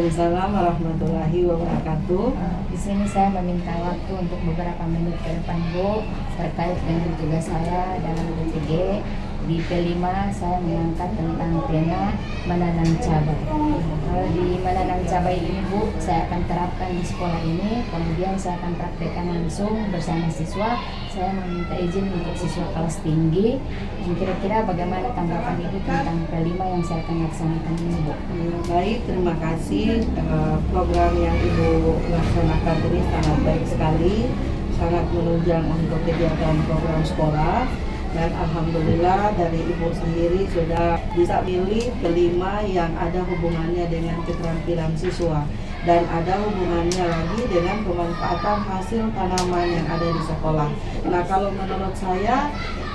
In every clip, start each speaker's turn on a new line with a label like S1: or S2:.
S1: Waalaikumsalam warahmatullahi wabarakatuh.
S2: Di sini saya meminta waktu untuk beberapa menit ke depan, Bu, terkait dengan tugas saya dalam BPG. Di P5 saya mengangkat tentang tema menanam cabai. Di menanam cabai ini, Bu, saya akan terapkan di sekolah ini, kemudian saya akan praktekkan langsung bersama siswa. Saya meminta izin untuk siswa kelas tinggi. Kira-kira bagaimana tanggapan Ibu tentang P5 yang saya akan laksanakan ini, Bu?
S1: Baik, terima kasih. Program yang Ibu laksanakan ini sangat baik sekali, sangat menunjang untuk kegiatan program sekolah. Dan alhamdulillah dari Ibu sendiri sudah bisa pilih kelima yang ada hubungannya dengan keterampilan siswa dan ada hubungannya lagi dengan pemanfaatan hasil tanaman yang ada di sekolah. Nah, kalau menurut saya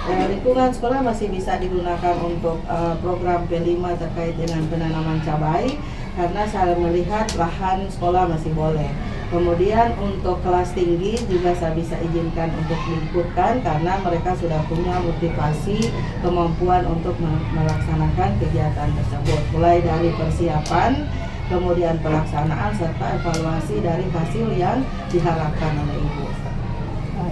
S1: lingkungan sekolah masih bisa digunakan untuk program P5 terkait dengan penanaman cabai karena saya melihat lahan sekolah masih boleh. Kemudian untuk kelas tinggi juga saya bisa izinkan untuk diikutkan karena mereka sudah punya motivasi, kemampuan untuk melaksanakan kegiatan tersebut. Mulai dari persiapan, kemudian pelaksanaan, serta evaluasi dari hasil yang diharapkan oleh Ibu.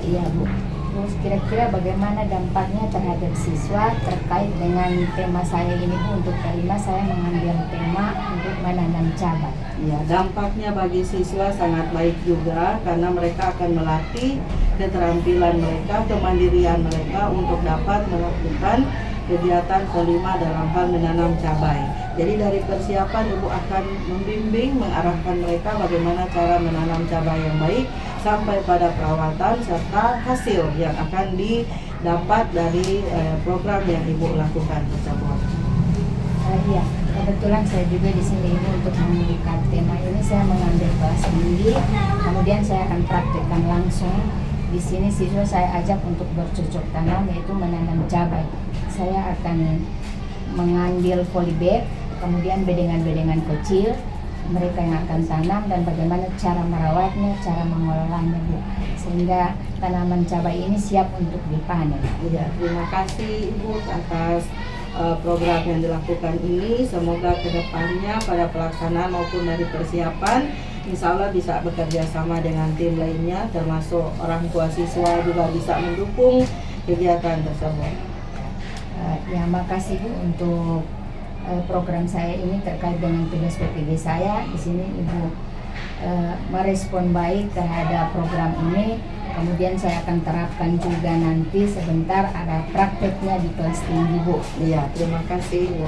S2: Iya, Bu. Terus kira-kira bagaimana dampaknya terhadap siswa terkait dengan tema saya ini, Bu? Untuk kelima saya mengambil tema untuk menanam cabai.
S1: Ya, dampaknya bagi siswa sangat baik juga karena mereka akan melatih keterampilan mereka, kemandirian mereka untuk dapat melakukan kegiatan kelima dalam hal menanam cabai. Jadi dari persiapan Ibu akan membimbing, mengarahkan mereka bagaimana cara menanam cabai yang baik sampai pada perawatan serta hasil yang akan didapat dari program yang Ibu lakukan tersebut.
S2: Iya, kebetulan saya juga di sini Ibu untuk membuka tema ini saya mengambil kelas tinggi, kemudian saya akan praktekkan langsung. Di sini siswa saya ajak untuk bercocok tanam yaitu menanam cabai. Saya akan mengambil polybag, kemudian bedengan-bedengan kecil, mereka yang akan tanam dan bagaimana cara merawatnya, cara mengelolanya, Bu, sehingga tanaman cabai ini siap untuk dipanen.
S1: Ya, terima kasih Ibu atas program yang dilakukan ini. Semoga kedepannya pada pelaksanaan maupun dari persiapan insya Allah bisa bekerja sama dengan tim lainnya, termasuk orang tua siswa juga bisa mendukung kegiatan tersebut.
S2: Ya, makasih Bu untuk program saya ini terkait dengan tugas PPG saya. Di sini Ibu merespon baik terhadap program ini. Kemudian saya akan terapkan juga nanti sebentar ada prakteknya di kelas tinggi, Bu.
S1: Iya, terima kasih Bu.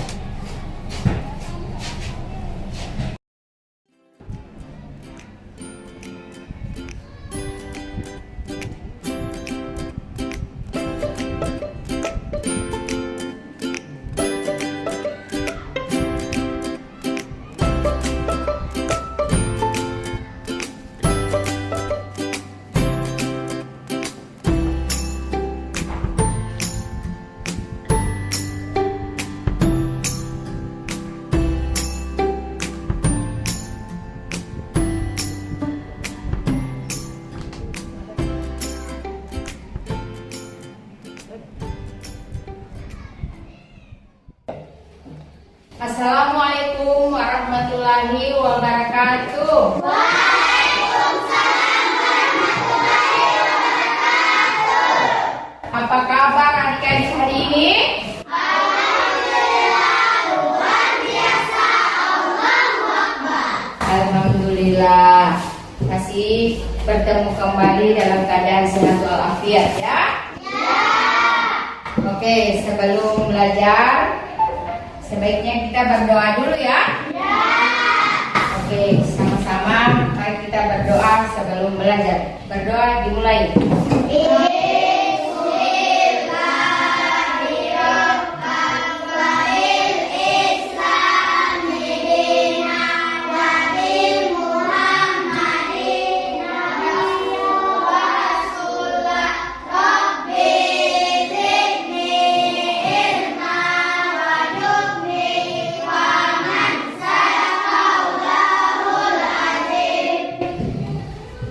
S3: Assalamualaikum warahmatullahi wabarakatuh. Waalaikumsalam warahmatullahi wabarakatuh. Apa kabar adik-adik hari ini?
S4: Alhamdulillah, luar biasa. Allahu Akbar.
S3: Alhamdulillah, masih bertemu kembali dalam keadaan sehat walafiat ya?
S4: Ya.
S3: Oke, sebelum belajar sebaiknya kita berdoa dulu ya.
S4: Ya.
S3: Oke, sama-sama mari kita berdoa sebelum belajar. Berdoa dimulai.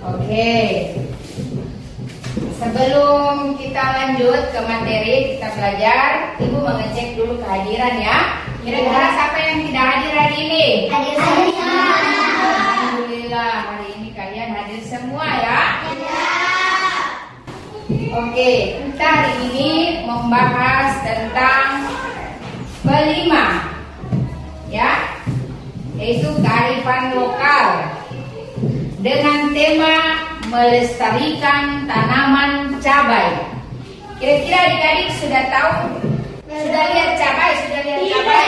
S3: Oke, sebelum kita lanjut ke materi kita belajar, Ibu mengecek dulu kehadiran ya. Kira-kira siapa yang tidak hadir hari ini?
S4: Hadir semua.
S3: Alhamdulillah hari ini kalian hadir semua ya. Oke, kita hari ini membahas tentang kelima, ya, yaitu kearifan lokal dengan tema melestarikan tanaman cabai. Kira-kira adik-adik sudah tahu? Sudah lihat cabai? Sudah lihat cabai?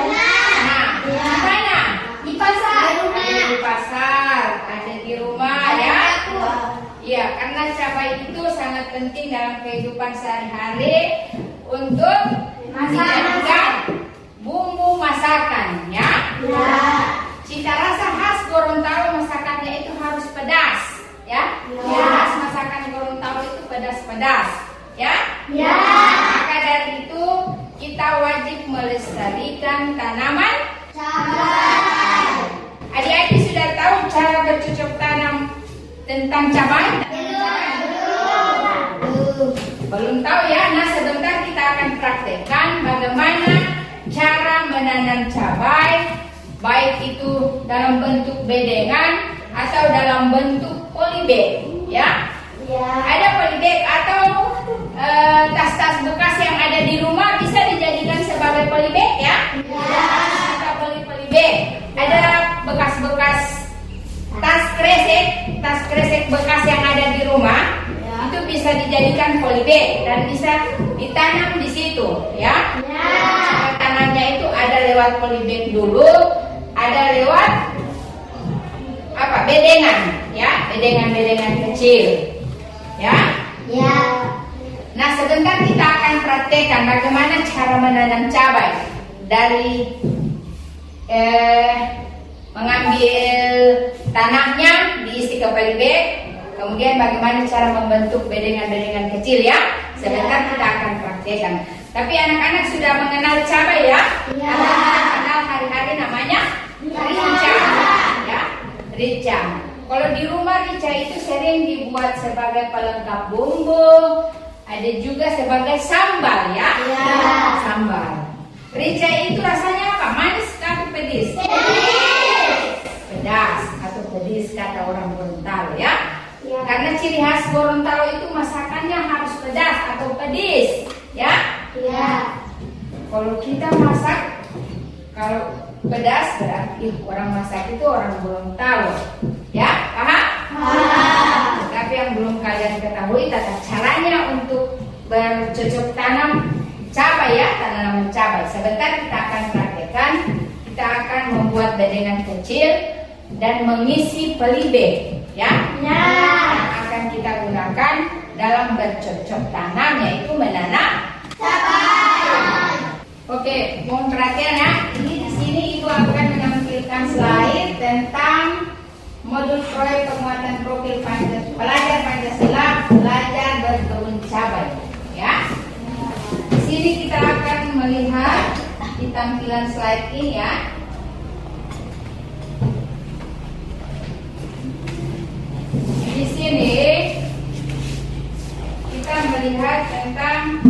S3: Nah, di mana?
S4: Di pasar.
S3: Ada di pasar, ada di rumah ya. Iya, karena cabai itu sangat penting dalam kehidupan sehari-hari untuk dijadikan bumbu masakan ya. Cita rasa khas Gorontalo masakannya itu harus pedas ya. Khas masakan Gorontalo itu pedas-pedas ya. Maka dari itu kita wajib melestarikan tanaman cabai. Adik-adik sudah tahu cara bercocok tanam tentang cabai? Belum tahu ya. Nah, sebentar kita akan praktekkan bagaimana cara menanam cabai, baik itu dalam bentuk bedengan atau dalam bentuk polybag ya. Ada polybag atau tas-tas bekas yang ada di rumah bisa dijadikan sebagai polybag ya. Kita polybag. Ada bekas-bekas tas kresek bekas yang ada di rumah itu bisa dijadikan polybag dan bisa ditanam di situ ya. Tanamnya itu ada lewat polybag dulu, ada lewat bedengan ya, bedengan kecil ya. Nah, sebentar kita akan praktekkan bagaimana cara menanam cabai dari mengambil tanahnya diisi ke polybag, kemudian bagaimana cara membentuk bedengan-bedengan kecil ya. Sebentar kita akan praktekkan. Tapi anak-anak sudah mengenal cabai ya? Kenal hari-hari namanya rica ya, rica. Kalau di rumah rica itu sering dibuat sebagai pelengkap bumbu, ada juga sebagai sambal ya. Sambal. Rica itu rasanya apa? Manis atau pedis? Pedas atau pedis kata orang Gorontalo ya. Karena ciri khas Gorontalo itu masakannya harus pedas atau pedis ya. Kalau kita masak, kalau pedas berarti orang masak itu orang Gorontalo ya, paham? Tapi yang belum kalian ketahui tata caranya untuk bercocok tanam cabai ya, tanaman cabai. Sebentar kita akan praktekkan. Kita akan membuat bedengan kecil dan mengisi polybag ya. Yang akan kita gunakan dalam bercocok tanam, yaitu menanam cabai. Oke, mohon perhatian ya. Ini di sini Ibu akan menampilkan slide tentang modul proyek penguatan profil pelajar Pancasila belajar berkebun cabai ya. Di sini kita akan melihat di tampilan slide ini ya. Di sini kita melihat tentang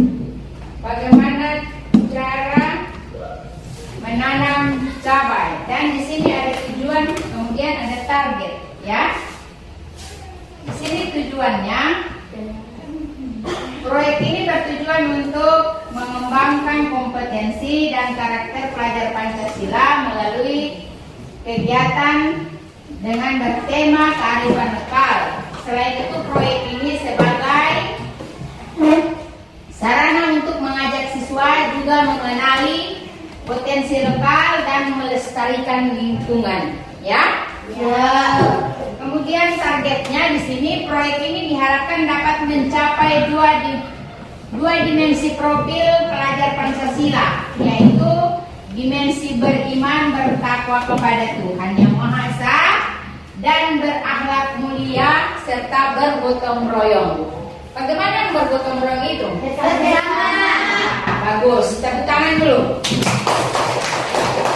S3: bagaimana cara menanam cabai, dan di sini ada tujuan, kemudian ada target ya. Di sini tujuannya, proyek ini bertujuan untuk mengembangkan kompetensi dan karakter pelajar Pancasila melalui kegiatan dengan bertema kearifan lokal. Selain itu, proyek ini sebagai sarana untuk mengajak siswa juga mengenali potensi lokal dan melestarikan lingkungan, ya. Kemudian targetnya di sini, proyek ini diharapkan dapat mencapai dua dimensi profil pelajar Pancasila, yaitu dimensi beriman bertakwa kepada Tuhan Yang Maha Esa dan berakhlak mulia serta bergotong royong. Bagaimana bergotong royong itu? Bagus, tepuk tangan dulu.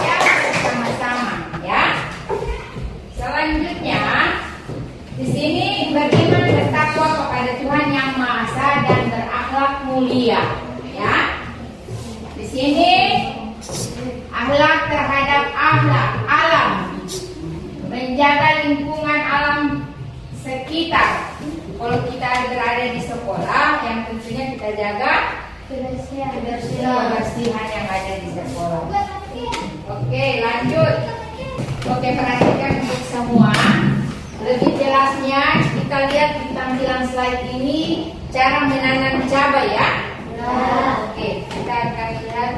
S3: Ya, bersama-sama ya. Selanjutnya, di sini beriman bertakwa kepada Tuhan Yang Maha Esa dan berakhlak mulia ya. Di sini akhlak terhadap akhlak alam, menjaga lingkungan menjaga kebersihan yang ada di sekolah. Oke, lanjut. Oke, perhatikan untuk semua. Lebih jelasnya kita lihat di tampilan slide ini cara menanam cabai ya. Oke, kita akan lihat.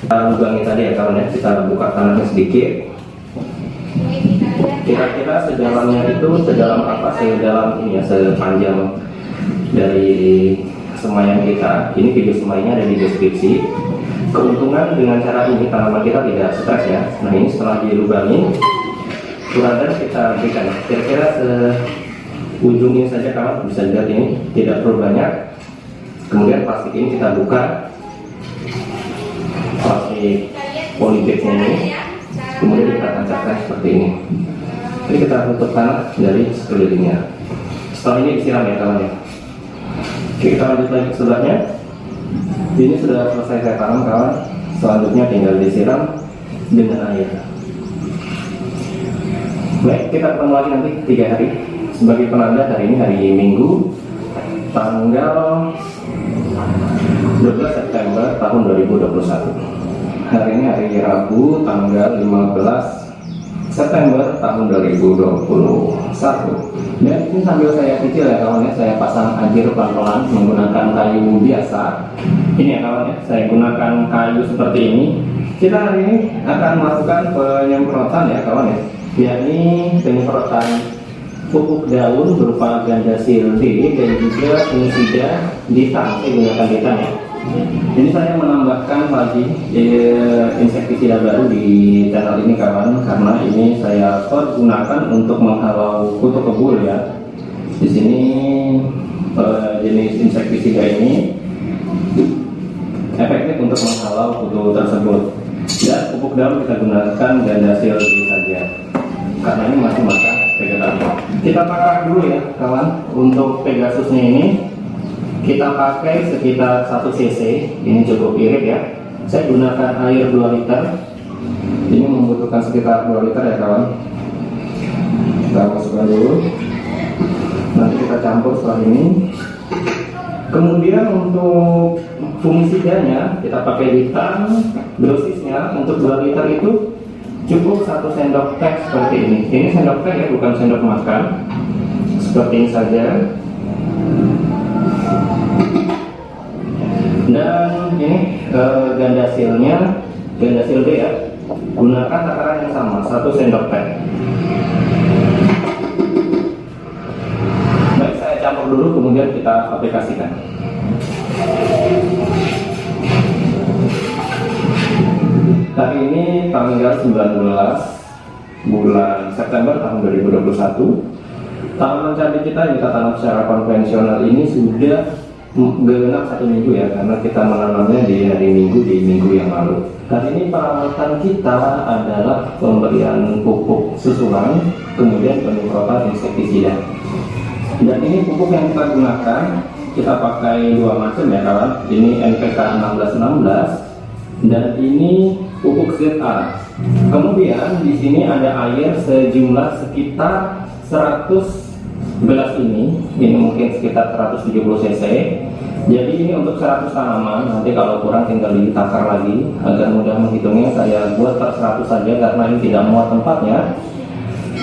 S5: Kita ulangi tadi ya kawan ya, kita buka tanahnya sedikit.
S3: Ini kita lihat.
S5: Kira-kira sedalamnya itu sedalam apa? Sedalam ini ya, sepanjang dari semaian kita. Ini video semaiannya ada di deskripsi. Keuntungan dengan cara ini tanaman kita tidak stres ya. Nah ini setelah dilubangi, kurang kita berikan. Kira-kira ujung ini saja kawan, bisa lihat ini tidak terlalu banyak. Kemudian plastik ini kita buka, plastik polybagnya ini, kemudian kita tancapkan seperti ini. Jadi kita tutup tanah dari sekelilingnya. Setelah ini disiram ya kawan ya. Oke, kita lanjut lagi ke sebelahnya. Ini sudah selesai saya tanam kawan. Selanjutnya tinggal disiram dengan air. Baik, kita ketemu lagi nanti 3 hari. Sebagai penanda hari ini hari Minggu, tanggal 12 September tahun 2021. Hari ini hari Rabu, tanggal 15 September tahun 2021. Dan ini sambil saya kecil ya kawan ya, saya pasang anjir pelan-pelan menggunakan kayu biasa. Ini ya kawan ya, saya gunakan kayu seperti ini. Kita hari ini akan melakukan penyemprotan ya kawan ya, yakni penyemprotan pupuk daun berupa ganda sildi dan juga fungisida ditan. Saya gunakan ditan ya. Ini saya menambahkan lagi insektisida baru di channel ini kawan, karena ini saya pergunakan untuk menghalau kutu kebul ya. Di sini jenis insektisida ini efektif untuk menghalau kutu tersebut. Dan pupuk daun kita gunakan ganda sildi saja, karena ini masih makan vegetatif. Kita pakai dulu ya kawan. Untuk Pegasusnya ini kita pakai sekitar 1 cc. Ini cukup irit ya. Saya gunakan air 2 liter. Ini membutuhkan sekitar 2 liter ya kawan. Kita masukkan dulu. Nanti kita campur setelah ini. Kemudian untuk fungisidanya kita pakai ditan. Dosisnya untuk 2 liter itu cukup 1 sendok teh seperti ini. Ini sendok teh ya, bukan sendok makan. Seperti ini saja. Dan ini ganda silnya, ganda silde ya, gunakan takaran yang sama, 1 sendok teh. Baik, saya campur dulu kemudian kita aplikasikan. Hari ini tanggal 19 bulan September tahun 2021. Tanaman cabai kita yang kita tanam secara konvensional ini sudah genap 1 minggu ya, karena kita menanamnya di hari Minggu di minggu yang lalu. Hari ini perawatan kita adalah pemberian pupuk susulan, kemudian penyemprotan insektisida. Dan ini pupuk yang kita gunakan, kita pakai 2 macam ya kawan. Ini NPK 1616 dan ini pupuk ZA. Kemudian di sini ada air sejumlah sekitar 100 gelas ini mungkin sekitar 170 cc. Jadi ini untuk 100 tanaman. Nanti kalau kurang tinggal ditakar lagi. Agar mudah menghitungnya saya buat per 100 saja karena ini tidak muat tempatnya.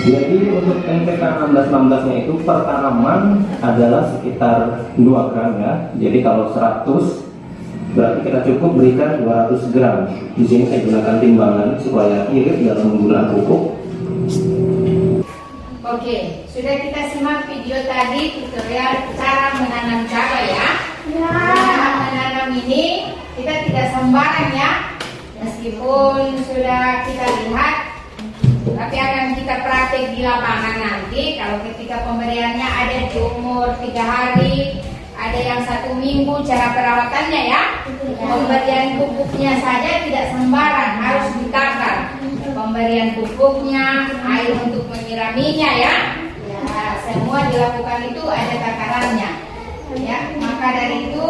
S5: Jadi untuk NPK 1616 nya itu per tanaman adalah sekitar 2 gram ya. Jadi kalau 100 berarti kita cukup berikan 200 gram. Di sini saya gunakan timbangan supaya irit dalam menggunakan pupuk.
S3: Oke, sudah kita simak video tadi tutorial cara menanam cabai ya. Cara menanam ini kita tidak sembarang ya. Meskipun sudah kita lihat, tapi akan kita praktek di lapangan nanti. Kalau ketika pemberiannya ada di umur 3 hari, ada yang 1 minggu cara perawatannya ya. Pemberian pupuknya saja tidak sembarang, harus ditakar. Pemberian pupuknya, air untuk menyiraminya ya. Semua dilakukan itu ada takarannya. Ya, maka dari itu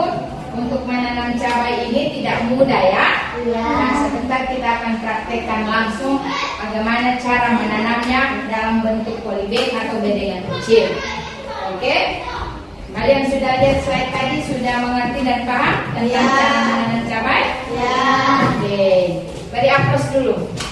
S3: untuk menanam cabai ini tidak mudah ya. Nah, sebentar kita akan praktekkan langsung bagaimana cara menanamnya dalam bentuk polybag atau bedengan kecil. Oke? Kalian sudah lihat slide tadi, sudah mengerti dan paham tentang cara menanam cabai?
S4: Ya.
S3: Oke, beri aplaus dulu.
S2: Ini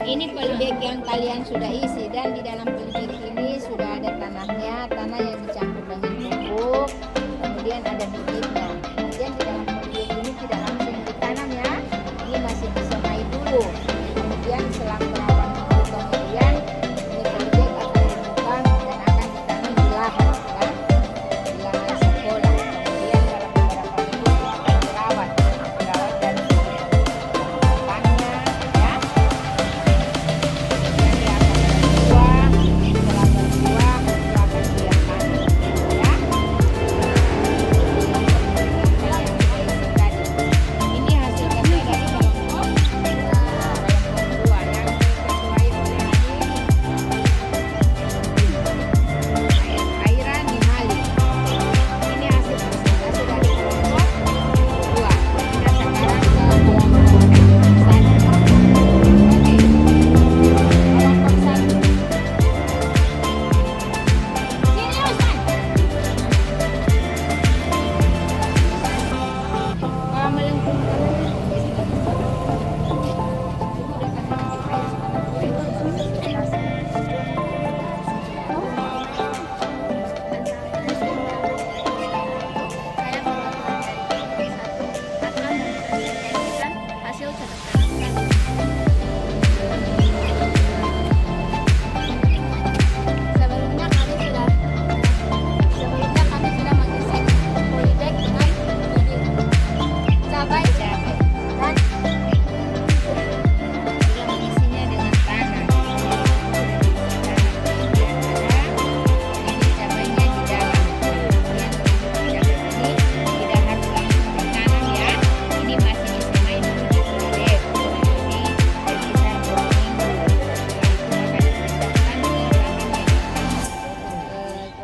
S2: Ini polybag yang kalian sudah isi, dan di dalam polybag ini sudah ada tanahnya, tanah yang dicampur dengan pupuk, kemudian ada bibitnya. Kemudian di dalam polybag ini tidak langsung ditanam ya, ini masih disemai dulu. Kemudian selang berapa minggu kemudian ini polybag akan dibuka dan akan ditanam di lahan ya, di lahan sekolah. Kemudian dalam beberapa minggu akan dirawat dari pakannya ya.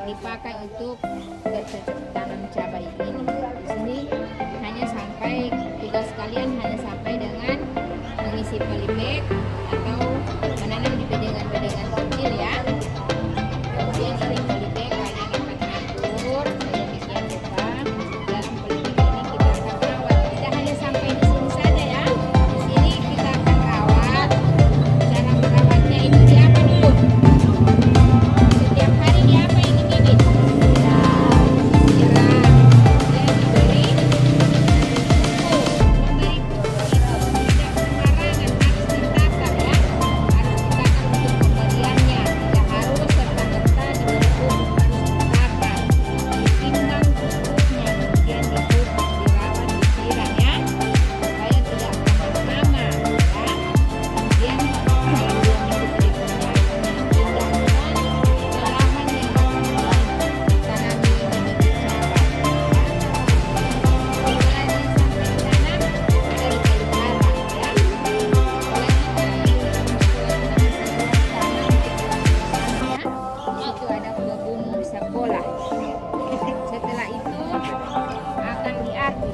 S2: Dipakai untuk bercocok tanam cabai ini. Di sini hanya sampai tugas kalian hanya sampai dengan mengisi polybag atau menanam di bedengan-bedengan kecil ya. Kemudian ini polybag kalian akan atur saya bikin lupa. Dalam polybag ini kita akan rawat. Tidak hanya sampai di sini saja ya. Di sini kita akan rawat. Cara merawatnya itu di apa dulu? Setiap hari di apa ini bibit? Siram. Kemudian diberi pupuk. Memberi pupuk itu tidak sembarangan, harus ditata ya. Harus ditata untuk pemberiannya. Tidak harus serta-merta diberi pupuk, harus ditata. Ditimbang pupuknya, kemudian dipupuk, dirawat, disiram ya. Supaya tidak lama-lama ya. Kemudian dalam 2 minggu berikutnya akan dipindahkan ke lahan yang akan ditanami bibit cabai. Setelah sampai di sana ada dipelihara ya. Itu ada kebun sekolah. Setelah itu akan diatur.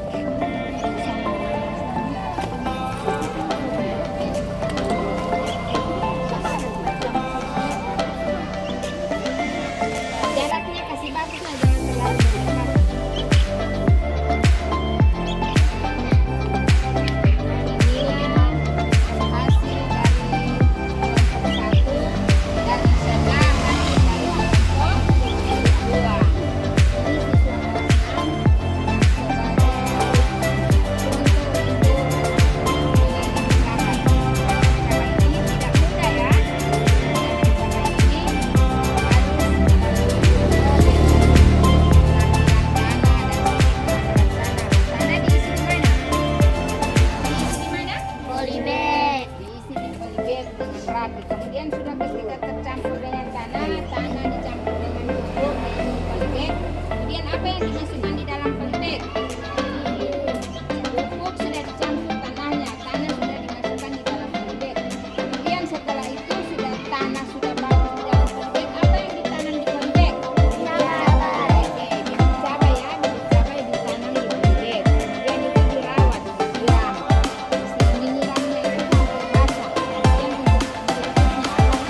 S2: Jaraknya kasih bagus lah, jangan terlalu dekat. Inilah hasil dari kelompok 1 dan setelah hasil dari kelompok 2. Ini siswa kelas 6 yang sebagai untuk menanam cabai. Cabai ini tidak mudah ya. Menanam cabai ini harus melalui tanah diisi di mana? Diisi di mana? Polybag. Diisi di polybag dengan rapi. Kemudian sudah ketika tercampur dengan tanah, tanah dicampur dengan pupuk di polybag. Kemudian apa yang dimasukkan di dalam polybag? Pupuk sudah dicampur tanahnya, tanah sudah dimasukkan di dalam polybag. Kemudian setelah itu sudah tanah sudah bagus di dalam polybag. Apa yang ditanam di polybag? Cabai. Bibit cabai ya, bibit cabai ditanam di polybag. Kemudian itu dirawat, disiram. Menyiramnya itu sampai basah. Kemudian untuk berikutnya akan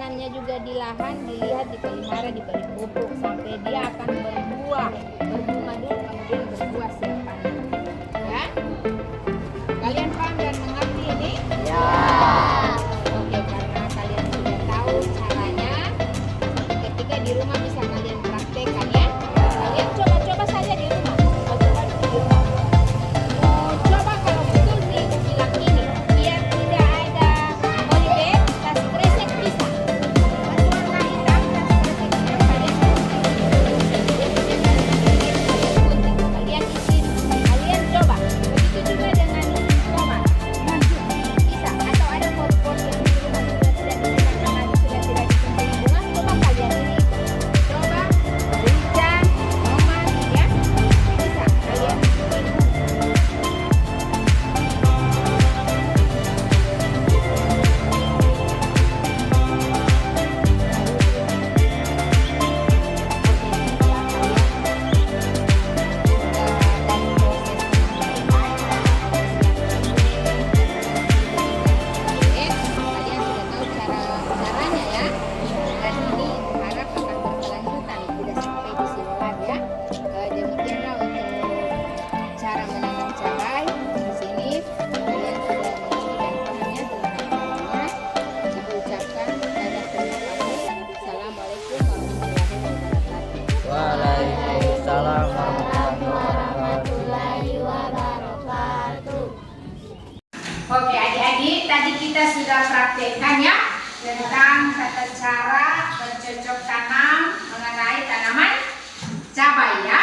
S3: menanamnya juga di lahan, dilihat, dipelihara, diberi pupuk sampai dia akan berbuah, berbunga dulu, kemudian berbuah siap panen. Ya, kalian paham dan mengerti ini? Ya. Oke, karena kalian sudah tahu caranya, ketika di rumah bisa kalian praktekkan ya. Kalian coba-coba saja di rumah. Coba dulu di rumah. Coba kalau betul nih bilang ini, biar tidak ada polybag, tas kresek bisa. Warna hitam, tas kresek kalian kalian isi, kalian coba. Begitu juga dengan tomat. Bisa. Atau ada pot-pot yang di rumah sudah tidak dimakan, sudah tidak disimpan di rumah, coba kalian ini. Coba hujan, tomat, ya. Bisa kalian kalian sudah tahu caranya ya. Dan ini harap akan berkelanjutan, tidak sampai di sini lagi ya. Demikianlah untuk cara menanam cabai di sini. Kalian sudah mengerti dan pahamnya tentang Ibu ucapkan banyak terima kasih. Assalamualaikum warahmatullahi wabarakatuh.
S6: Waalaikumsalam
S4: warahmatullahi wabarakatuh.
S3: Oke adik-adik, tadi kita sudah praktekkan ya tentang tata cara bercocok tanam mengenai tanaman cabai ya.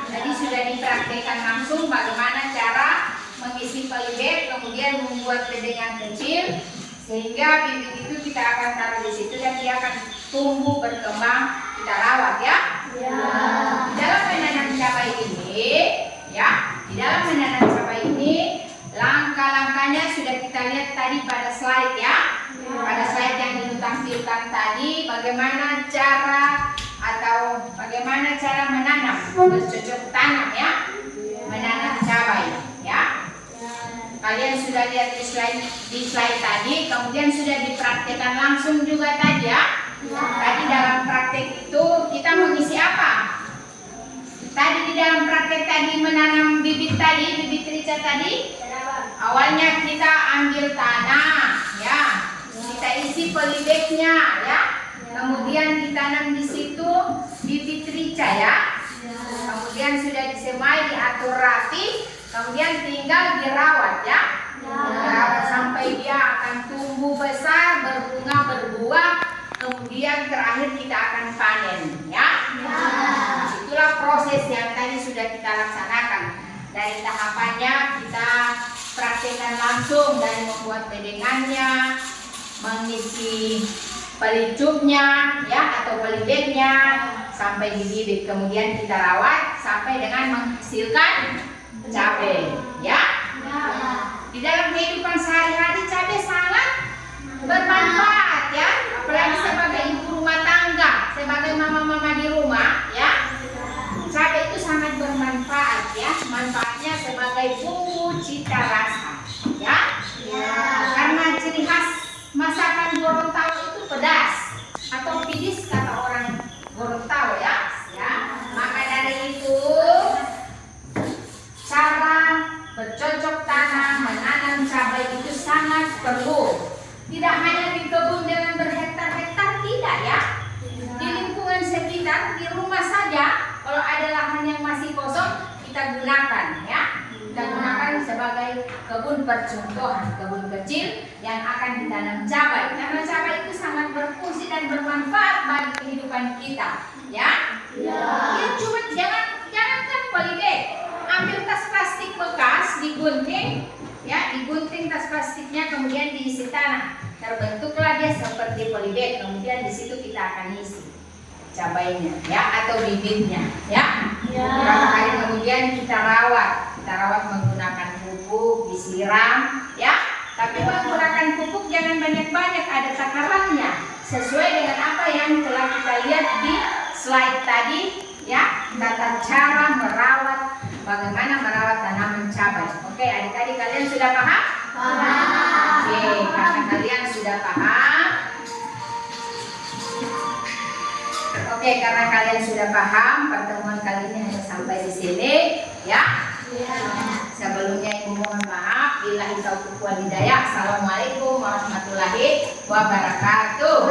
S3: Tadi sudah dipraktekkan langsung bagaimana cara mengisi polybag, kemudian membuat bedengan kecil sehingga bibit itu kita akan taruh di situ dan dia akan tumbuh berkembang, kita rawat ya. Di dalam menanam cabai ini ya, di dalam menanam cabai ini langkah-langkahnya sudah kita lihat tadi pada slide ya. Pada slide yang ditampilkan tadi bagaimana cara atau bagaimana cara menanam bercocok tanam ya. Menanam cabai ya. Kalian sudah lihat di slide tadi, kemudian sudah dipraktekkan langsung juga tadi ya. Tadi dalam praktek itu kita mengisi apa? Tadi di dalam praktek tadi menanam bibit tadi, bibit rica tadi. Awalnya kita ambil tanah, ya, kita isi polybagnya, ya, kemudian ditanam di situ bibit rica, ya, kemudian sudah disemai, diatur rapi, kemudian tinggal dirawat, ya, dirawat sampai dia akan tumbuh besar, berbunga, berbuah, kemudian terakhir kita akan panen, ya. Itulah proses yang tadi sudah kita laksanakan. Dari tahapannya kita praktekkan langsung dari membuat bedengannya, mengisi pelicupnya ya atau polybagnya sampai di bibit, kemudian kita rawat sampai dengan menghasilkan cabai ya. Di dalam kehidupan sehari-hari cabai sangat bermanfaat ya, apalagi sebagai ibu rumah tangga, sebagai mama-mama di rumah ya. Cabai itu sangat bermanfaat ya, manfaatnya sebagai bumbu cita rasa ya. Karena ciri khas masakan Gorontalo itu pedas atau pedis kata orang Gorontalo ya. Maka dari itu cara bercocok tanam menanam cabai itu sangat perlu. Tidak hanya di kebun dengan berhektar-hektar, tidak ya. Di lingkungan sekitar, di rumah saja. Kalau ada lahan yang masih kosong, kita gunakan ya. Kita gunakan sebagai kebun percontohan, kebun kecil yang akan ditanam cabai. Karena cabai itu sangat berfungsi dan bermanfaat bagi kehidupan kita, ya. Ya cuma jangankan polybag, ambil tas plastik bekas digunting, ya, digunting tas plastiknya kemudian diisi tanah, terbentuklah dia seperti polybag. Kemudian di situ kita akan isi cabainya ya atau bibitnya ya. Beberapa hari kemudian kita rawat menggunakan pupuk, disiram ya. Tapi menggunakan pupuk jangan banyak-banyak, ada takarannya sesuai dengan apa yang telah kita lihat di slide tadi ya. Tata cara merawat, bagaimana merawat tanaman cabai. Oke, adik-adik kalian sudah paham? Oke, karena kalian sudah paham, Oke, karena kalian sudah paham, pertemuan kali ini hanya sampai di sini, ya. Sebelumnya Ibu mohon maaf. Billahi taufiq wal hidayah. Assalamualaikum warahmatullahi wabarakatuh.